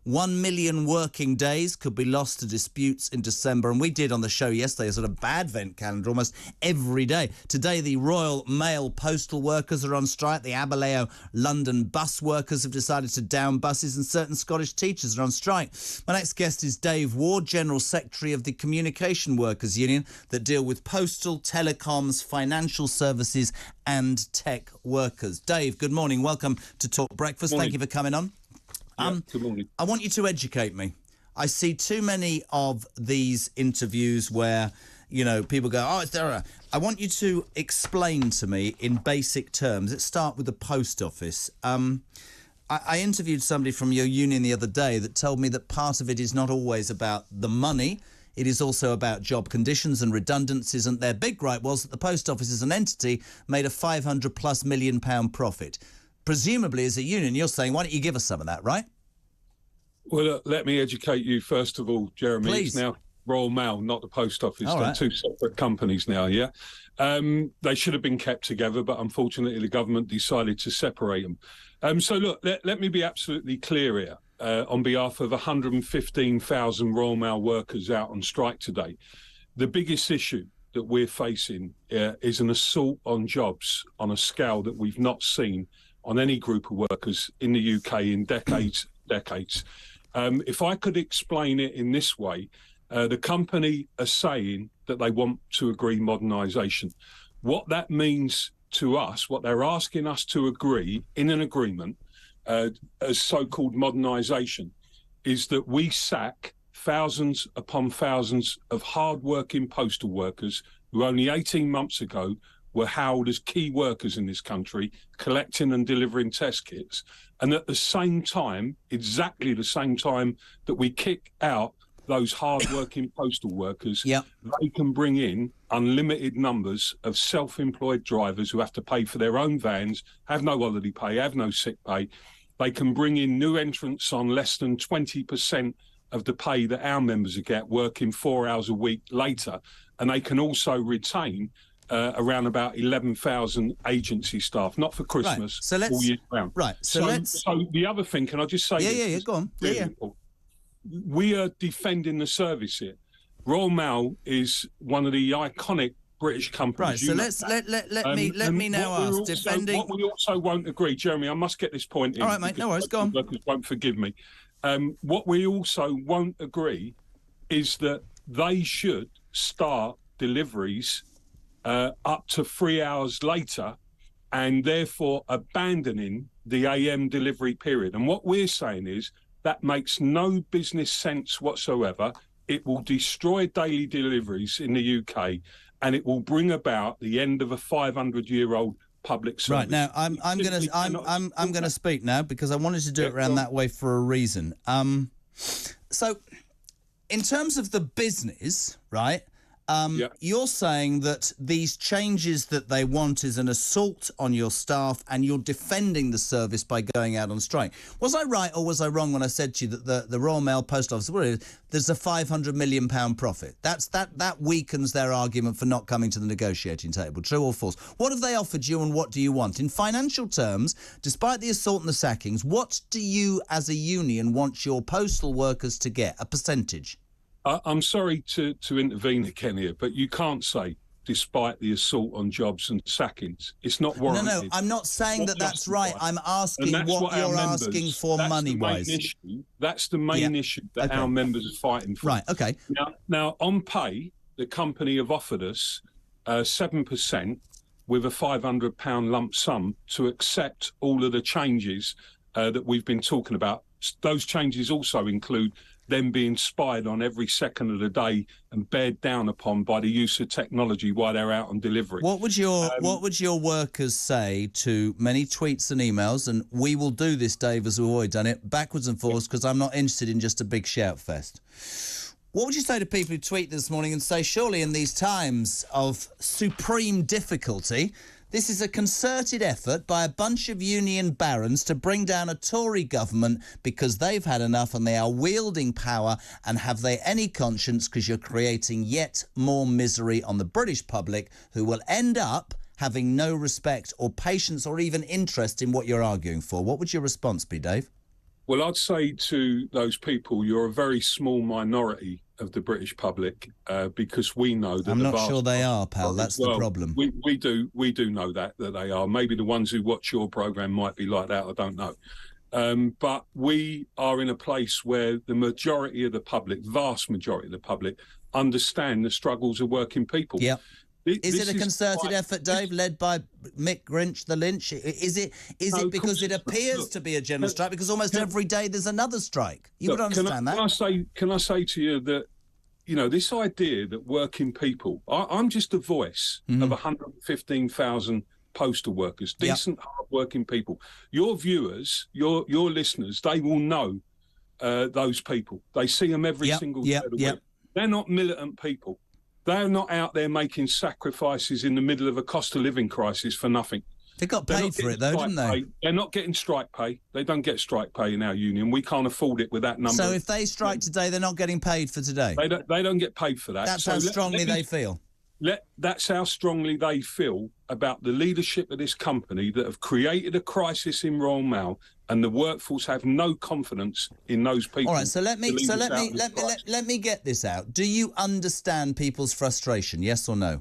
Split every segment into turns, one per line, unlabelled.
1 million working days could be lost to disputes in December. And we did on the show yesterday a sort of bad vent calendar almost every day. Today, the Royal Mail postal workers are on strike. The Abellio London bus workers have decided to down buses, and certain Scottish teachers are on strike. My next guest is Dave Ward, General Secretary of the Communication Workers Union that deal with postal, telecoms, financial services and tech workers. Dave, good morning. Welcome to Talk Breakfast. Thank you for coming on.
Good morning.
I want you to educate me. I see too many of these interviews where, you know, people go, oh, it's there. I want you to explain to me in basic terms. Let's start with the post office. I interviewed somebody from your union the other day that told me that part of it is not always about the money. It is also about job conditions and redundancies. And their big gripe was that the post office as an entity made a £500+ million profit. Presumably, as a union, you're saying, why don't you give us some of that, right?
Well, let me educate you first of all, Jeremy.
Please.
It's now Royal Mail, not the Post Office.
All
They're
right.
two separate companies now, yeah? They should have been kept together, but unfortunately the government decided to separate them. So look, let me be absolutely clear here. On behalf of 115,000 Royal Mail workers out on strike today, the biggest issue that we're facing is an assault on jobs on a scale that we've not seen on any group of workers in the UK in decades. If I could explain it in this way, the company are saying that they want to agree modernisation. What that means to us, what they're asking us to agree in an agreement as so-called modernisation, is that we sack thousands upon thousands of hard-working postal workers who only 18 months ago were hailed as key workers in this country, collecting and delivering test kits. And at the same time, exactly the same time that we kick out those hard-working postal workers, they can bring in unlimited numbers of self-employed drivers who have to pay for their own vans, have no holiday pay, have no sick pay. They can bring in new entrants on less than 20% of the pay that our members get, working 4 hours a week later. And they can also retain around about 11,000 agency staff, not for Christmas, all year round.
Right. So
the other thing, can I just say this?
Go on.
Really we are defending the service here. Royal Mail is one of the iconic British companies.
Right, so let me now ask, defending...
What we also won't agree, Jeremy, I must get this point in.
All right, mate, no worries, go on.
Workers won't forgive me. What we also won't agree is that they should start deliveries up to 3 hours later and therefore abandoning the AM delivery period. And what we're saying is that makes no business sense whatsoever. It will destroy daily deliveries in the UK and it will bring about the end of a 500-year-old public service.
Right, now I'm going to speak now because I wanted to do it around that way for a reason. So in terms of the business, right? You're saying that these changes that they want is an assault on your staff and you're defending the service by going out on strike. Was I right or was I wrong when I said to you that the Royal Mail Post Office, there's a £500 million profit? That weakens their argument for not coming to the negotiating table. True or false? What have they offered you and what do you want? In financial terms, despite the assault and the sackings, what do you as a union want your postal workers to get? A percentage?
I'm sorry to intervene again here, but you can't say despite the assault on jobs and sackings. It's not warranted.
No, I'm not saying that that's right. I'm asking what you're asking for money-wise.
That's the main issue that our members are fighting for.
Right, OK.
Now, on pay, the company have offered us 7% with a £500 lump sum to accept all of the changes that we've been talking about. Those changes also include them being spied on every second of the day and bared down upon by the use of technology while they're out on delivery.
What would your workers say to many tweets and emails, and we will do this, Dave, as we've always done it, backwards and forwards, because I'm not interested in just a big shout fest. What would you say to people who tweet this morning and say, surely in these times of supreme difficulty, this is a concerted effort by a bunch of union barons to bring down a Tory government because they've had enough and they are wielding power, and have they any conscience because you're creating yet more misery on the British public who will end up having no respect or patience or even interest in what you're arguing for? What would your response be, Dave?
Well, I'd say to those people, you're a very small minority of the British public, because we know that
I'm not sure they are, pal. That's the problem.
We do know that they are. Maybe the ones who watch your programme might be like that. I don't know. But we are in a place where the majority of the public, vast majority of the public, understand the struggles of working people.
Yeah. Is it a concerted effort, Dave, led by Mick Grinch, the Lynch? Is it because it appears to be a general strike? Because almost every day there's another strike. You would understand that.
Can I say to you that, this idea that working people, I'm just the voice of 115,000 postal workers, decent, hard-working people. Your viewers, your listeners, they will know those people. They see them every single day of the week. They're not militant people. They're not out there making sacrifices in the middle of a cost of living crisis for nothing.
They got paid for it, though, didn't they?
They're not getting strike pay. They don't get strike pay in our union. We can't afford it with that number.
So if they strike today, they're not getting paid for today?
They don't get paid for that.
That's how strongly they feel.
That's how strongly they feel about the leadership of this company that have created a crisis in Royal Mail, and the workforce have no confidence in those people.
All right, so let me get this out. Do you understand people's frustration? Yes or no?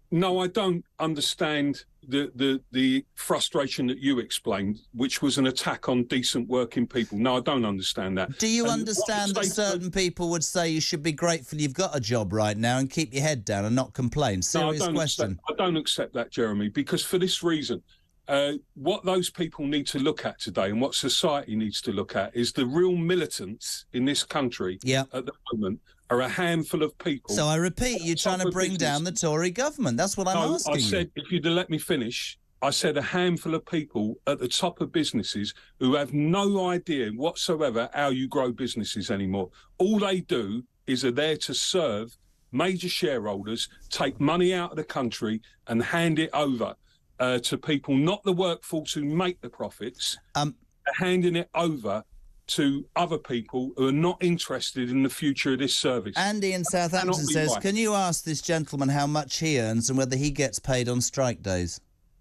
No, I don't understand the frustration that you explained, which was an attack on decent working people. No, I don't understand that.
Do you understand that certain people would say you should be grateful you've got a job right now and keep your head down and not complain? Serious question.
I don't accept that, Jeremy, because for this reason, what those people need to look at today and what society needs to look at is the real militants in this country at the moment are a handful of people.
So I repeat, you're trying to bring down the Tory government. That's what I'm asking
I said, if you'd let me finish, I said a handful of people at the top of businesses who have no idea whatsoever how you grow businesses anymore. All they do is are there to serve major shareholders, take money out of the country and hand it over to people, not the workforce who make the profits, handing it over to other people who are not interested in the future of this service.
Andy in Southampton says, can you ask this gentleman how much he earns and whether he gets paid on strike days?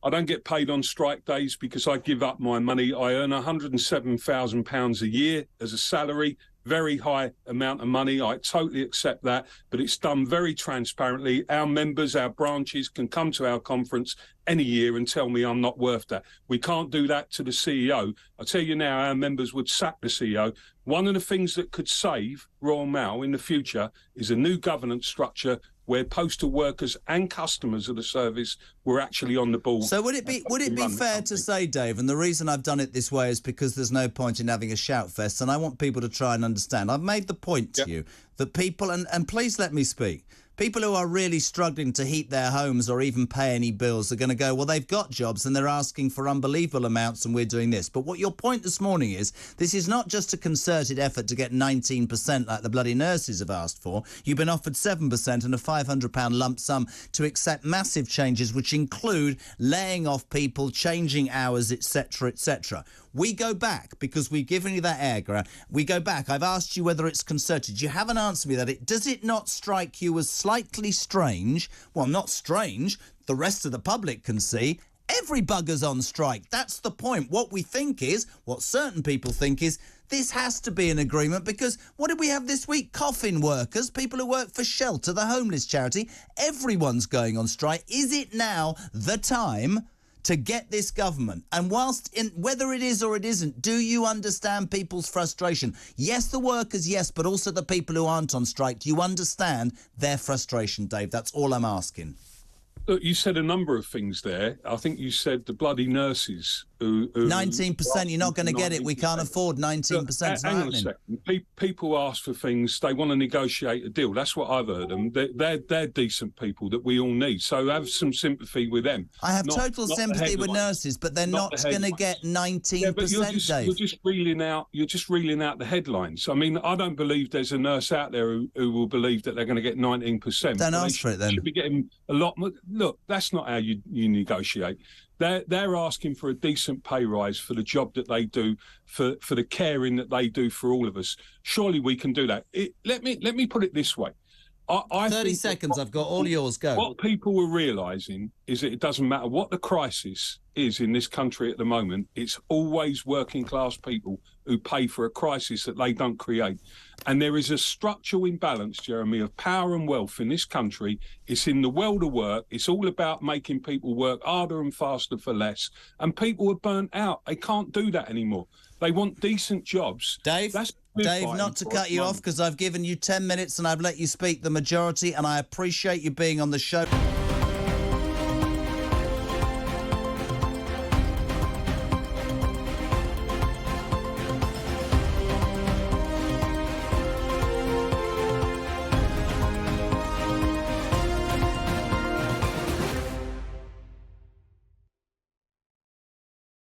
I don't get paid on strike days because I give up my money. I earn £107,000 a year as a salary, very high amount of money. I totally accept that, but it's done very transparently. Our members, our branches can come to our conference any year and tell me I'm not worth that. We can't do that to the CEO. I tell you now, our members would sack the CEO. One of the things that could save Royal Mail in the future is a new governance structure where postal workers and customers of the service were actually on the ball.
So would it be fair to say, Dave, and the reason I've done it this way is because there's no point in having a shout fest, and I want people to try and understand. I've made the point to you that people, and please let me speak, people who are really struggling to heat their homes or even pay any bills are going to go, well, they've got jobs and they're asking for unbelievable amounts and we're doing this. But what your point this morning is, this is not just a concerted effort to get 19% like the bloody nurses have asked for. You've been offered 7% and a £500 lump sum to accept massive changes, which include laying off people, changing hours, etc., etc. We go back, because we've given you that air grant. We go back. I've asked you whether it's concerted. You haven't answered me that. Does it not strike you as slightly strange? Well, not strange. The rest of the public can see. Every bugger's on strike. That's the point. What we think is, what certain people think is, this has to be an agreement, because what did we have this week? Coffin workers, people who work for Shelter, the homeless charity. Everyone's going on strike. Is it now the time to get this government? And whether it is or it isn't, do you understand people's frustration? Yes, the workers, yes, but also the people who aren't on strike. Do you understand their frustration, Dave? That's all I'm asking.
Look, you said a number of things there. I think you said the bloody nurses.
19%, you're not going to get it. We can't afford 19%.
Hang on a second. People ask for things. They want to negotiate a deal. That's what I've heard them. They're decent people that we all need. So have some sympathy with them.
I have total sympathy with nurses, but they're not going to get 19%, Dave.
You're just reeling out the headlines. I mean, I don't believe there's a nurse out there who will believe that they're going to get 19%.
Don't ask for it then.
Should be getting a lot more. Look, that's not how you negotiate. They're asking for a decent pay rise for the job that they do, for the caring that they do for all of us. Surely we can do that. Let me put it this way. I
30 seconds, I've got all yours, go.
What people were realising is that it doesn't matter what the crisis is in this country at the moment, it's always working class people who pay for a crisis that they don't create. And there is a structural imbalance, Jeremy, of power and wealth in this country. It's in the world of work. It's all about making people work harder and faster for less. And people are burnt out. They can't do that anymore. They want decent jobs.
Dave, not to cut you off, because I've given you 10 minutes and I've let you speak the majority, and I appreciate you being on the show.